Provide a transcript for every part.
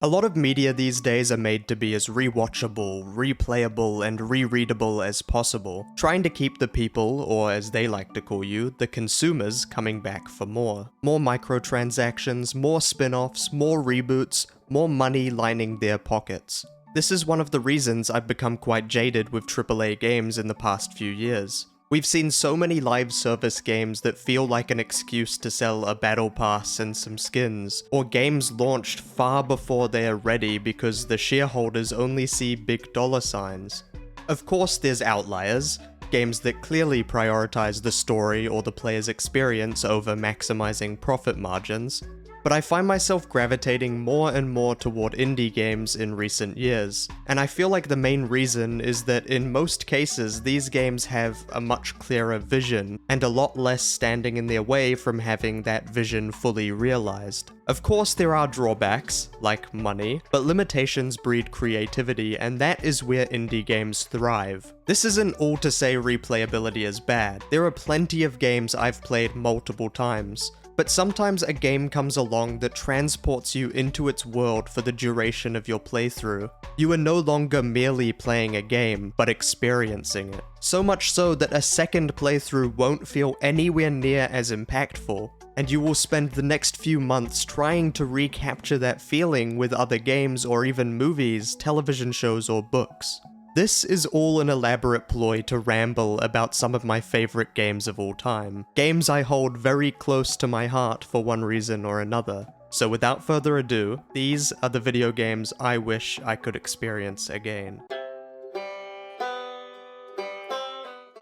A lot of media these days are made to be as rewatchable, replayable, and rereadable as possible, trying to keep the people, or as they like to call you, the consumers, coming back for more. More microtransactions, more spin-offs, more reboots, more money lining their pockets. This is one of the reasons I've become quite jaded with AAA games in the past few years. We've seen so many live service games that feel like an excuse to sell a battle pass and some skins, or games launched far before they are ready because the shareholders only see big dollar signs. Of course there's outliers, games that clearly prioritize the story or the player's experience over maximizing profit margins, but I find myself gravitating more and more toward indie games in recent years, and I feel like the main reason is that in most cases these games have a much clearer vision, and a lot less standing in their way from having that vision fully realized. Of course there are drawbacks, like money, but limitations breed creativity, and that is where indie games thrive. This isn't all to say replayability is bad. There are plenty of games I've played multiple times, but sometimes a game comes along that transports you into its world for the duration of your playthrough. You are no longer merely playing a game, but experiencing it. So much so that a second playthrough won't feel anywhere near as impactful, and you will spend the next few months trying to recapture that feeling with other games or even movies, television shows, or books. This is all an elaborate ploy to ramble about some of my favorite games of all time. Games I hold very close to my heart for one reason or another. So without further ado, these are the video games I wish I could experience again.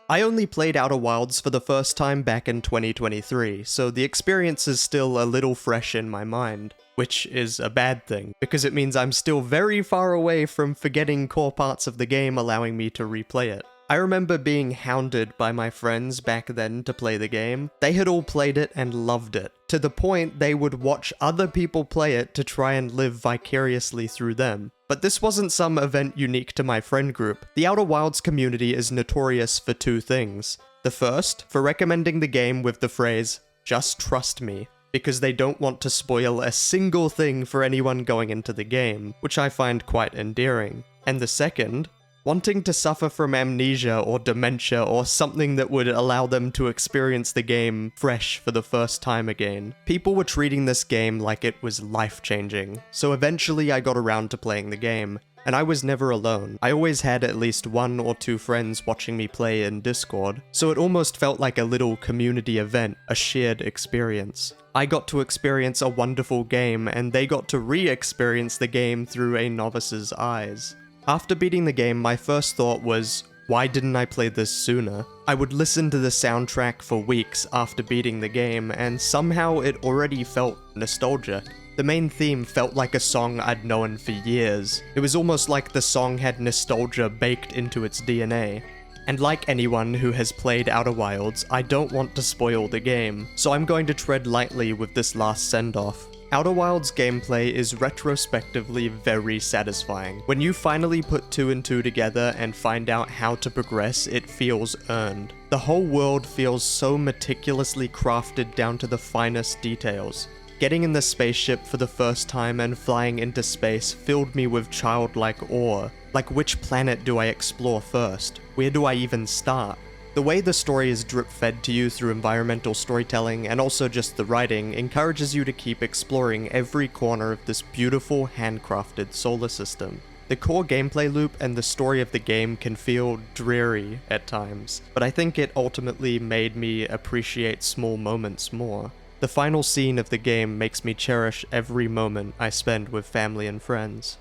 I only played Outer Wilds for the first time back in 2023, so the experience is still a little fresh in my mind. Which is a bad thing, because it means I'm still very far away from forgetting core parts of the game, allowing me to replay it. I remember being hounded by my friends back then to play the game. They had all played it and loved it, to the point they would watch other people play it to try and live vicariously through them. But this wasn't some event unique to my friend group. The Outer Wilds community is notorious for two things. The first, for recommending the game with the phrase, "just trust me," because they don't want to spoil a single thing for anyone going into the game, which I find quite endearing. And the second, wanting to suffer from amnesia or dementia or something that would allow them to experience the game fresh for the first time again. People were treating this game like it was life-changing, so eventually I got around to playing the game. And I was never alone. I always had at least one or two friends watching me play in Discord, so it almost felt like a little community event, a shared experience. I got to experience a wonderful game, and they got to re-experience the game through a novice's eyes. After beating the game, my first thought was, why didn't I play this sooner? I would listen to the soundtrack for weeks after beating the game, and somehow it already felt nostalgic. The main theme felt like a song I'd known for years. It was almost like the song had nostalgia baked into its DNA. And like anyone who has played Outer Wilds, I don't want to spoil the game, so I'm going to tread lightly with this last send-off. Outer Wilds gameplay is retrospectively very satisfying. When you finally put two and two together and find out how to progress, it feels earned. The whole world feels so meticulously crafted down to the finest details. Getting in the spaceship for the first time and flying into space filled me with childlike awe. Like, which planet do I explore first? Where do I even start? The way the story is drip-fed to you through environmental storytelling and also just the writing encourages you to keep exploring every corner of this beautiful handcrafted solar system. The core gameplay loop and the story of the game can feel dreary at times, but I think it ultimately made me appreciate small moments more. The final scene of the game makes me cherish every moment I spend with family and friends.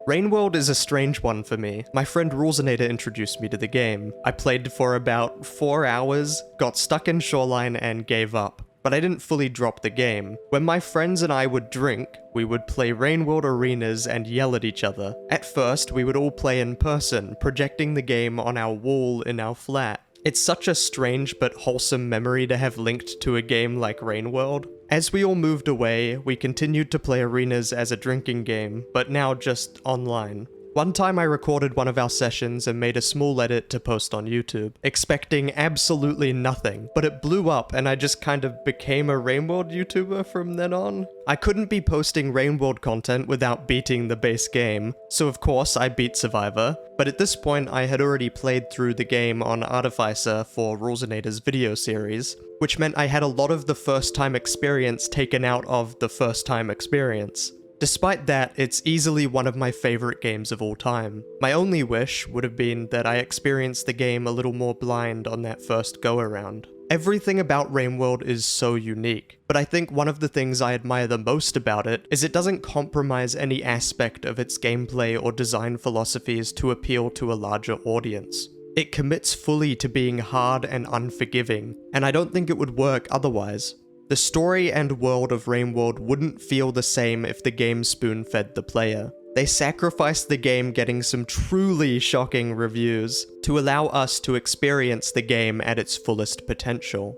Rainworld is a strange one for me. My friend Rulesinator introduced me to the game. I played for about 4 hours, got stuck in Shoreline, and gave up. But I didn't fully drop the game. When my friends and I would drink, we would play Rainworld arenas and yell at each other. At first, we would all play in person, projecting the game on our wall in our flat. It's such a strange but wholesome memory to have linked to a game like Rainworld. As we all moved away, we continued to play arenas as a drinking game, but now just online. One time I recorded one of our sessions and made a small edit to post on YouTube, expecting absolutely nothing, but it blew up and I just kind of became a Rainworld YouTuber from then on. I couldn't be posting Rainworld content without beating the base game, so of course I beat Survivor, but at this point I had already played through the game on Artificer for Rulesinator's video series, which meant I had a lot of the first time experience taken out of the first time experience. Despite that, it's easily one of my favorite games of all time. My only wish would have been that I experienced the game a little more blind on that first go-around. Everything about Rainworld is so unique, but I think one of the things I admire the most about it is it doesn't compromise any aspect of its gameplay or design philosophies to appeal to a larger audience. It commits fully to being hard and unforgiving, and I don't think it would work otherwise. The story and world of Rainworld wouldn't feel the same if the game spoon-fed the player. They sacrificed the game getting some truly shocking reviews to allow us to experience the game at its fullest potential.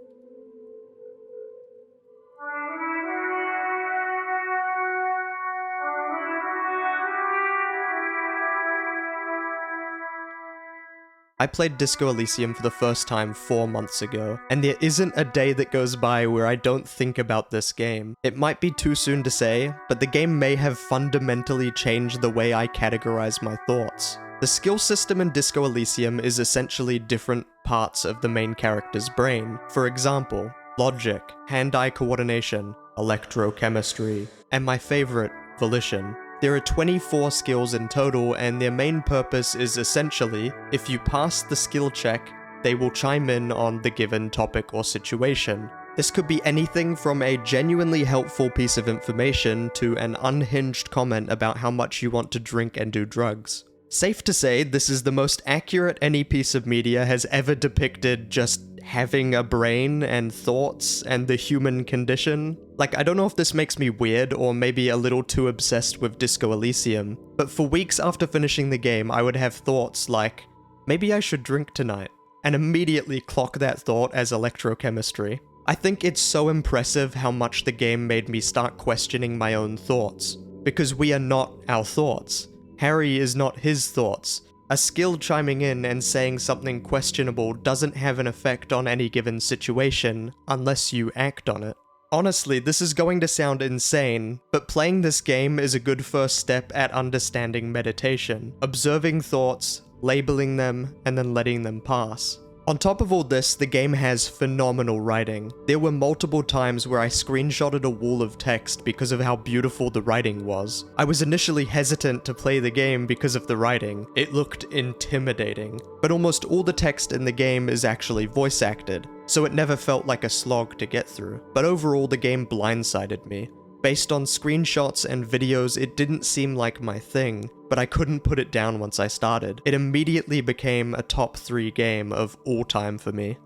I played Disco Elysium for the first time 4 months ago, and there isn't a day that goes by where I don't think about this game. It might be too soon to say, but the game may have fundamentally changed the way I categorize my thoughts. The skill system in Disco Elysium is essentially different parts of the main character's brain. For example, logic, hand-eye coordination, electrochemistry, and my favorite, volition. There are 24 skills in total, and their main purpose is essentially, if you pass the skill check, they will chime in on the given topic or situation. This could be anything from a genuinely helpful piece of information to an unhinged comment about how much you want to drink and do drugs. Safe to say, this is the most accurate any piece of media has ever depicted just having a brain and thoughts and the human condition. Like, I don't know if this makes me weird or maybe a little too obsessed with Disco Elysium, but for weeks after finishing the game, I would have thoughts like, maybe I should drink tonight, and immediately clock that thought as electrochemistry. I think it's so impressive how much the game made me start questioning my own thoughts, because we are not our thoughts. Harry is not his thoughts. A skill chiming in and saying something questionable doesn't have an effect on any given situation unless you act on it. Honestly, this is going to sound insane, but playing this game is a good first step at understanding meditation, observing thoughts, labeling them, and then letting them pass. On top of all this, the game has phenomenal writing. There were multiple times where I screenshotted a wall of text because of how beautiful the writing was. I was initially hesitant to play the game because of the writing. It looked intimidating. But almost all the text in the game is actually voice acted, so it never felt like a slog to get through. But overall, the game blindsided me. Based on screenshots and videos, it didn't seem like my thing, but I couldn't put it down once I started. It immediately became a top 3 game of all time for me.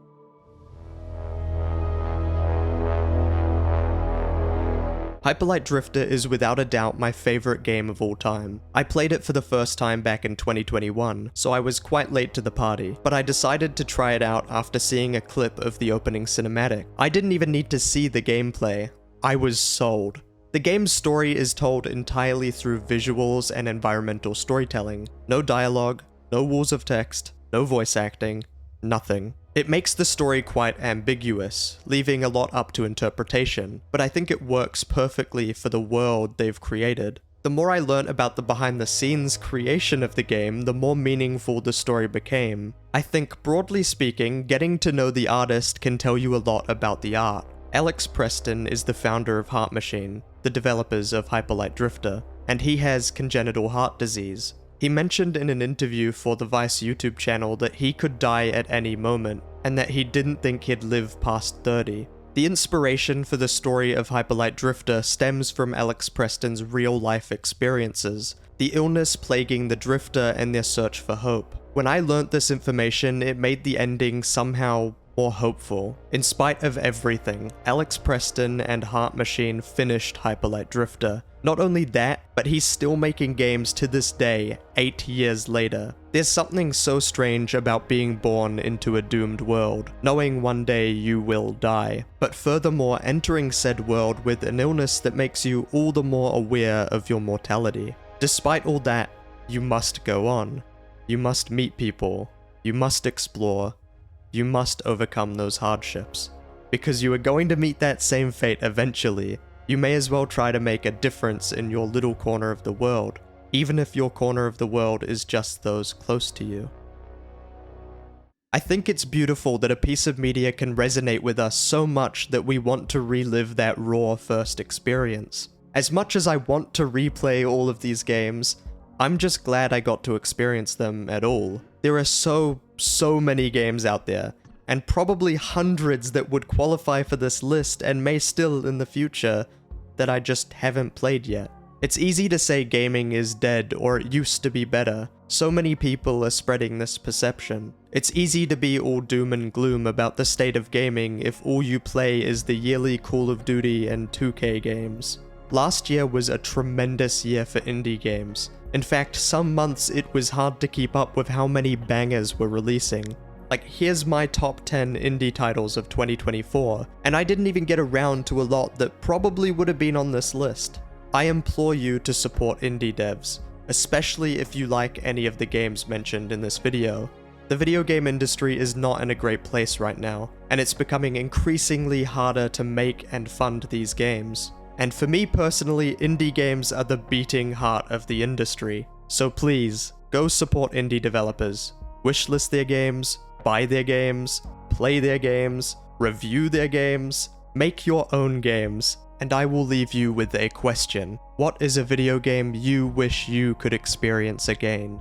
Hyperlight Drifter is without a doubt my favorite game of all time. I played it for the first time back in 2021, so I was quite late to the party, but I decided to try it out after seeing a clip of the opening cinematic. I didn't even need to see the gameplay. I was sold. The game's story is told entirely through visuals and environmental storytelling. No dialogue, no walls of text, no voice acting, nothing. It makes the story quite ambiguous, leaving a lot up to interpretation, but I think it works perfectly for the world they've created. The more I learnt about the behind-the-scenes creation of the game, the more meaningful the story became. I think, broadly speaking, getting to know the artist can tell you a lot about the art. Alex Preston is the founder of Heart Machine, the developers of Hyperlight Drifter, and he has congenital heart disease. He mentioned in an interview for the Vice YouTube channel that he could die at any moment, and that he didn't think he'd live past 30. The inspiration for the story of Hyperlight Drifter stems from Alex Preston's real-life experiences, the illness plaguing the Drifter and their search for hope. When I learnt this information, it made the ending somehow more hopeful. In spite of everything, Alex Preston and Heart Machine finished Hyperlight Drifter. Not only that, but he's still making games to this day, 8 years later. There's something so strange about being born into a doomed world, knowing one day you will die, but furthermore entering said world with an illness that makes you all the more aware of your mortality. Despite all that, you must go on. You must meet people. You must explore. You must overcome those hardships. Because you are going to meet that same fate eventually. You may as well try to make a difference in your little corner of the world, even if your corner of the world is just those close to you. I think it's beautiful that a piece of media can resonate with us so much that we want to relive that raw first experience. As much as I want to replay all of these games, I'm just glad I got to experience them at all. There are so many games out there, and probably hundreds that would qualify for this list and may still in the future, that I just haven't played yet. It's easy to say gaming is dead or it used to be better. So many people are spreading this perception. It's easy to be all doom and gloom about the state of gaming if all you play is the yearly Call of Duty and 2K games. Last year was a tremendous year for indie games. In fact, some months it was hard to keep up with how many bangers were releasing. Like, here's my top 10 indie titles of 2024, and I didn't even get around to a lot that probably would have been on this list. I implore you to support indie devs, especially if you like any of the games mentioned in this video. The video game industry is not in a great place right now, and it's becoming increasingly harder to make and fund these games. And for me personally, indie games are the beating heart of the industry. So please, go support indie developers. Wishlist their games, buy their games, play their games, review their games, make your own games. And I will leave you with a question. What is a video game you wish you could experience again?